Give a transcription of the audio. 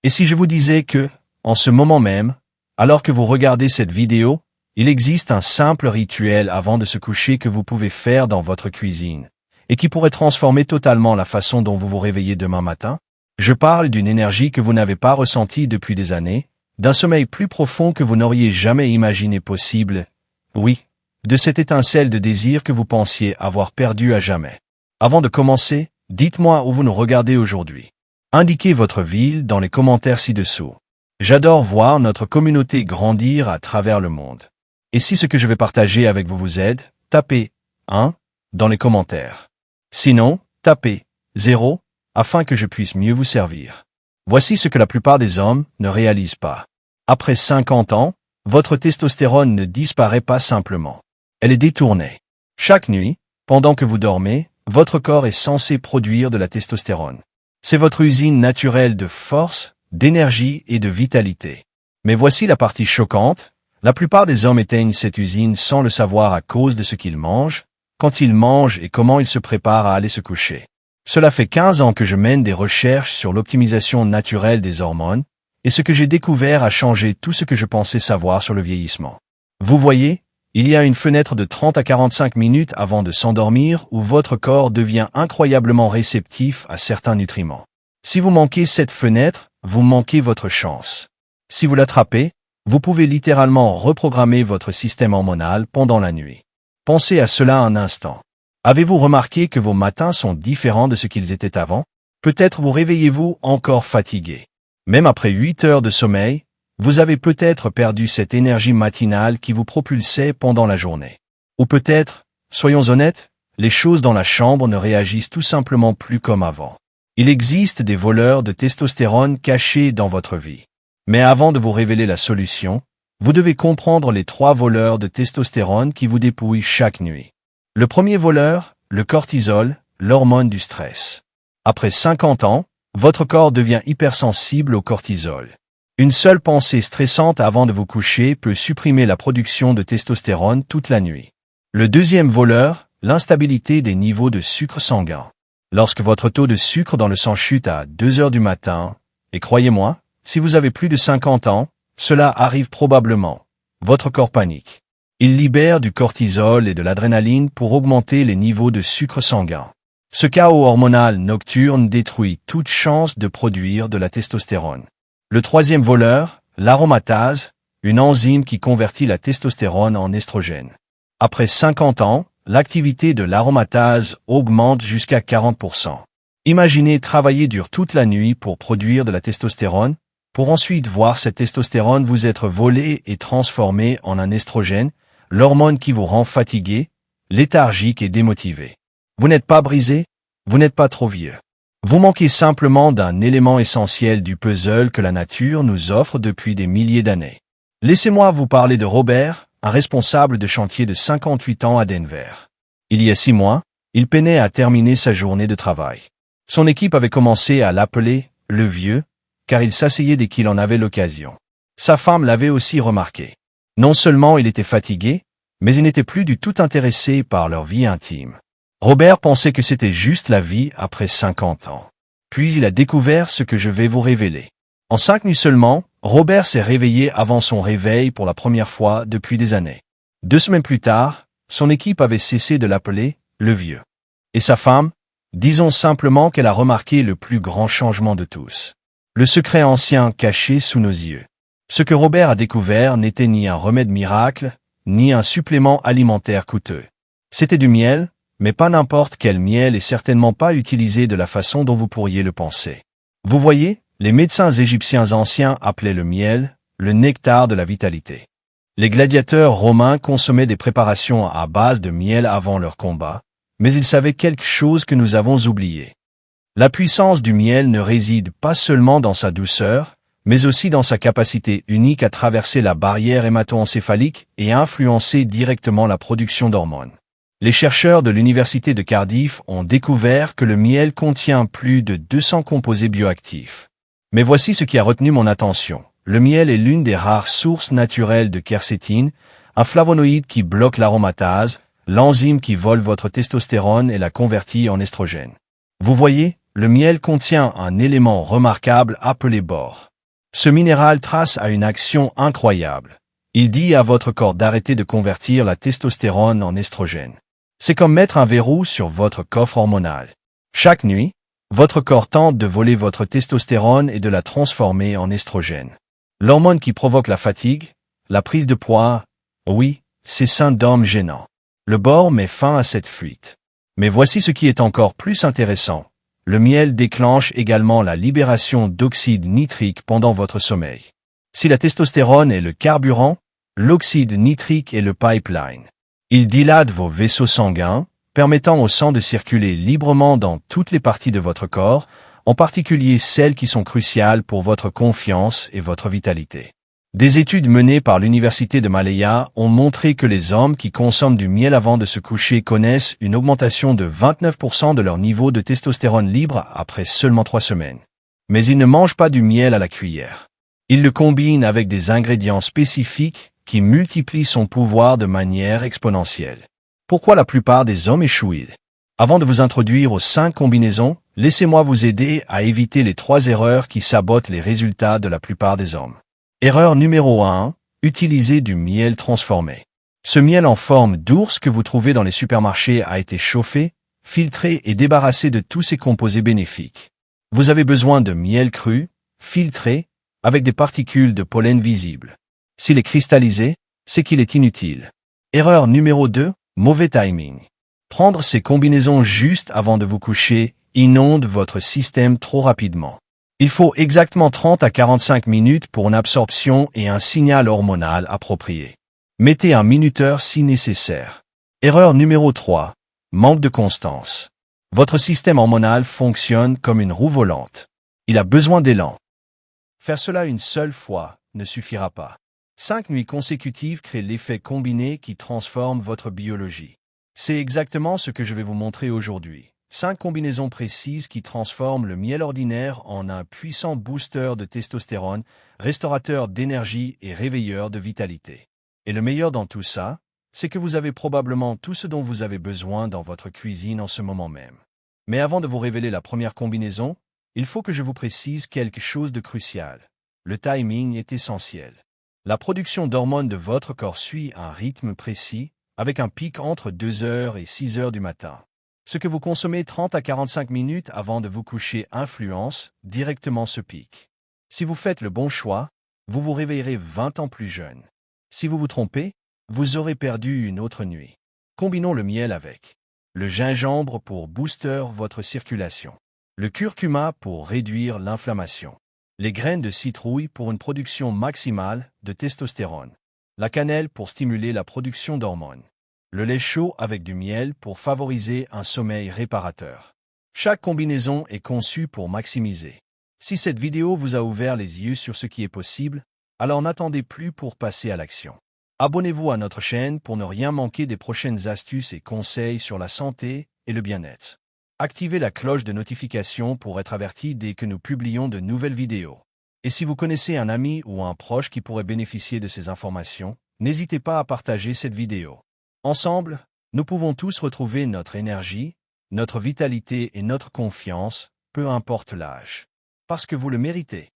Et si je vous disais que, en ce moment même, alors que vous regardez cette vidéo, il existe un simple rituel avant de se coucher que vous pouvez faire dans votre cuisine, et qui pourrait transformer totalement la façon dont vous vous réveillez demain matin? Je parle d'une énergie que vous n'avez pas ressentie depuis des années, d'un sommeil plus profond que vous n'auriez jamais imaginé possible. Oui, de cette étincelle de désir que vous pensiez avoir perdu à jamais. Avant de commencer, dites-moi où vous nous regardez aujourd'hui. Indiquez votre ville dans les commentaires ci-dessous. J'adore voir notre communauté grandir à travers le monde. Et si ce que je vais partager avec vous vous aide, tapez 1 dans les commentaires. Sinon, tapez 0 afin que je puisse mieux vous servir. Voici ce que la plupart des hommes ne réalisent pas. Après 50 ans, votre testostérone ne disparaît pas simplement. Elle est détournée. Chaque nuit, pendant que vous dormez, votre corps est censé produire de la testostérone. C'est votre usine naturelle de force, d'énergie et de vitalité. Mais voici la partie choquante. La plupart des hommes éteignent cette usine sans le savoir à cause de ce qu'ils mangent, quand ils mangent et comment ils se préparent à aller se coucher. Cela fait 15 ans que je mène des recherches sur l'optimisation naturelle des hormones, et ce que j'ai découvert a changé tout ce que je pensais savoir sur le vieillissement. Vous voyez, il y a une fenêtre de 30 à 45 minutes avant de s'endormir où votre corps devient incroyablement réceptif à certains nutriments. Si vous manquez cette fenêtre, vous manquez votre chance. Si vous l'attrapez, vous pouvez littéralement reprogrammer votre système hormonal pendant la nuit. Pensez à cela un instant. Avez-vous remarqué que vos matins sont différents de ce qu'ils étaient avant? Peut-être vous réveillez-vous encore fatigué. Même après 8 heures de sommeil, vous avez peut-être perdu cette énergie matinale qui vous propulsait pendant la journée. Ou peut-être, soyons honnêtes, les choses dans la chambre ne réagissent tout simplement plus comme avant. Il existe des voleurs de testostérone cachés dans votre vie. Mais avant de vous révéler la solution, vous devez comprendre les 3 voleurs de testostérone qui vous dépouillent chaque nuit. Le premier voleur, le cortisol, l'hormone du stress. Après 50 ans, votre corps devient hypersensible au cortisol. Une seule pensée stressante avant de vous coucher peut supprimer la production de testostérone toute la nuit. Le deuxième voleur, l'instabilité des niveaux de sucre sanguin. Lorsque votre taux de sucre dans le sang chute à 2 heures du matin, et croyez-moi, si vous avez plus de 50 ans, cela arrive probablement. Votre corps panique. Il libère du cortisol et de l'adrénaline pour augmenter les niveaux de sucre sanguin. Ce chaos hormonal nocturne détruit toute chance de produire de la testostérone. Le troisième voleur, l'aromatase, une enzyme qui convertit la testostérone en estrogène. Après 50 ans, l'activité de l'aromatase augmente jusqu'à 40%. Imaginez travailler dur toute la nuit pour produire de la testostérone, pour ensuite voir cette testostérone vous être volée et transformée en un estrogène, l'hormone qui vous rend fatigué, léthargique et démotivé. Vous n'êtes pas brisé, vous n'êtes pas trop vieux. Vous manquez simplement d'un élément essentiel du puzzle que la nature nous offre depuis des milliers d'années. Laissez-moi vous parler de Robert, un responsable de chantier de 58 ans à Denver. Il y a 6 mois, il peinait à terminer sa journée de travail. Son équipe avait commencé à l'appeler « le vieux », car il s'asseyait dès qu'il en avait l'occasion. Sa femme l'avait aussi remarqué. Non seulement il était fatigué, mais il n'était plus du tout intéressé par leur vie intime. Robert pensait que c'était juste la vie après 50 ans. Puis il a découvert ce que je vais vous révéler. En 5 nuits seulement, Robert s'est réveillé avant son réveil pour la première fois depuis des années. 2 semaines plus tard, son équipe avait cessé de l'appeler « le vieux ». Et sa femme, disons simplement qu'elle a remarqué le plus grand changement de tous. Le secret ancien caché sous nos yeux. Ce que Robert a découvert n'était ni un remède miracle, ni un supplément alimentaire coûteux. C'était du miel, mais pas n'importe quel miel et certainement pas utilisé de la façon dont vous pourriez le penser. Vous voyez, les médecins égyptiens anciens appelaient le miel le nectar de la vitalité. Les gladiateurs romains consommaient des préparations à base de miel avant leur combat, mais ils savaient quelque chose que nous avons oublié. La puissance du miel ne réside pas seulement dans sa douceur, mais aussi dans sa capacité unique à traverser la barrière hémato-encéphalique et à influencer directement la production d'hormones. Les chercheurs de l'université de Cardiff ont découvert que le miel contient plus de 200 composés bioactifs. Mais voici ce qui a retenu mon attention. Le miel est l'une des rares sources naturelles de quercétine, un flavonoïde qui bloque l'aromatase, l'enzyme qui vole votre testostérone et la convertit en estrogène. Vous voyez, le miel contient un élément remarquable appelé bore. Ce minéral trace a une action incroyable. Il dit à votre corps d'arrêter de convertir la testostérone en estrogène. C'est comme mettre un verrou sur votre coffre hormonal. Chaque nuit, votre corps tente de voler votre testostérone et de la transformer en estrogène. L'hormone qui provoque la fatigue, la prise de poids, oui, c'est syndrome gênant. Le bord met fin à cette fuite. Mais voici ce qui est encore plus intéressant. Le miel déclenche également la libération d'oxyde nitrique pendant votre sommeil. Si la testostérone est le carburant, l'oxyde nitrique est le pipeline. Il dilate vos vaisseaux sanguins, permettant au sang de circuler librement dans toutes les parties de votre corps, en particulier celles qui sont cruciales pour votre confiance et votre vitalité. Des études menées par l'Université de Malaya ont montré que les hommes qui consomment du miel avant de se coucher connaissent une augmentation de 29% de leur niveau de testostérone libre après seulement 3 semaines. Mais ils ne mangent pas du miel à la cuillère. Ils le combinent avec des ingrédients spécifiques qui multiplient son pouvoir de manière exponentielle. Pourquoi la plupart des hommes échouent? Avant de vous introduire aux 5 combinaisons, laissez-moi vous aider à éviter les 3 erreurs qui sabotent les résultats de la plupart des hommes. Erreur numéro 1, utiliser du miel transformé. Ce miel en forme d'ours que vous trouvez dans les supermarchés a été chauffé, filtré et débarrassé de tous ses composés bénéfiques. Vous avez besoin de miel cru, filtré, avec des particules de pollen visibles. S'il est cristallisé, c'est qu'il est inutile. Erreur numéro 2, mauvais timing. Prendre ces combinaisons juste avant de vous coucher inonde votre système trop rapidement. Il faut exactement 30 à 45 minutes pour une absorption et un signal hormonal approprié. Mettez un minuteur si nécessaire. Erreur numéro 3. Manque de constance. Votre système hormonal fonctionne comme une roue volante. Il a besoin d'élan. Faire cela une seule fois ne suffira pas. 5 nuits consécutives créent l'effet combiné qui transforme votre biologie. C'est exactement ce que je vais vous montrer aujourd'hui. 5 combinaisons précises qui transforment le miel ordinaire en un puissant booster de testostérone, restaurateur d'énergie et réveilleur de vitalité. Et le meilleur dans tout ça, c'est que vous avez probablement tout ce dont vous avez besoin dans votre cuisine en ce moment même. Mais avant de vous révéler la première combinaison, il faut que je vous précise quelque chose de crucial. Le timing est essentiel. La production d'hormones de votre corps suit un rythme précis, avec un pic entre 2 heures et 6 heures du matin. Ce que vous consommez 30 à 45 minutes avant de vous coucher influence directement ce pic. Si vous faites le bon choix, vous vous réveillerez 20 ans plus jeune. Si vous vous trompez, vous aurez perdu une autre nuit. Combinons le miel avec le gingembre pour booster votre circulation, le curcuma pour réduire l'inflammation, les graines de citrouille pour une production maximale de testostérone, la cannelle pour stimuler la production d'hormones, le lait chaud avec du miel pour favoriser un sommeil réparateur. Chaque combinaison est conçue pour maximiser. Si cette vidéo vous a ouvert les yeux sur ce qui est possible, alors n'attendez plus pour passer à l'action. Abonnez-vous à notre chaîne pour ne rien manquer des prochaines astuces et conseils sur la santé et le bien-être. Activez la cloche de notification pour être averti dès que nous publions de nouvelles vidéos. Et si vous connaissez un ami ou un proche qui pourrait bénéficier de ces informations, n'hésitez pas à partager cette vidéo. Ensemble, nous pouvons tous retrouver notre énergie, notre vitalité et notre confiance, peu importe l'âge. Parce que vous le méritez.